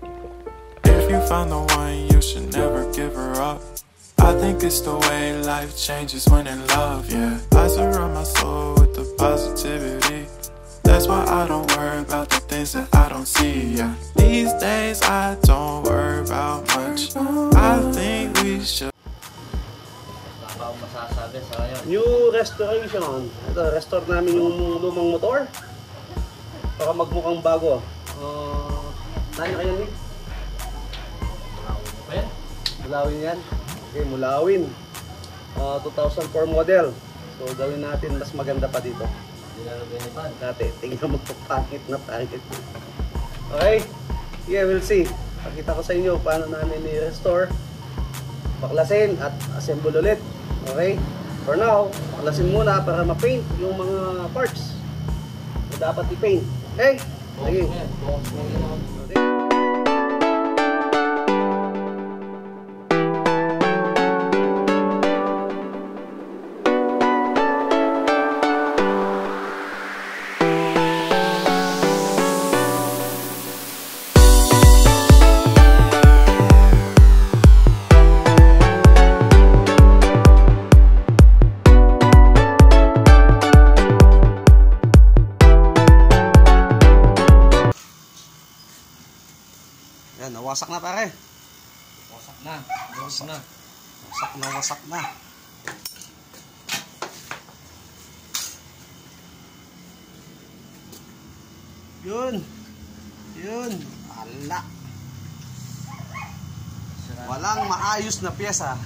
If you found the one, you should never give her up. I think it's the way life changes when in love, yeah. I surround my soul with the positivity. That's why I don't worry about the things that I don't see, yeah. These days I don't worry about much. I think we should. New restoration. Ito, restore namin yung lumang motor para magmukhang bago. Nanya kayo, Nick? Mulawin yan. Okay, mulawin. 2004 model. So, gawin natin mas maganda pa dito. Dati, tingnan mo po, pangit na pangit. Okay? Yeah, we'll see. Pakita ko sa inyo paano namin i-restore, baklasin at assemble ulit. Okay? For now, baklasin muna para ma-paint yung mga parts na dapat i-paint. Okay? Sige. Yan, nawasak na pare. Wasak na. Wasak na. Yun. Ala. Walang maayos na pyesa.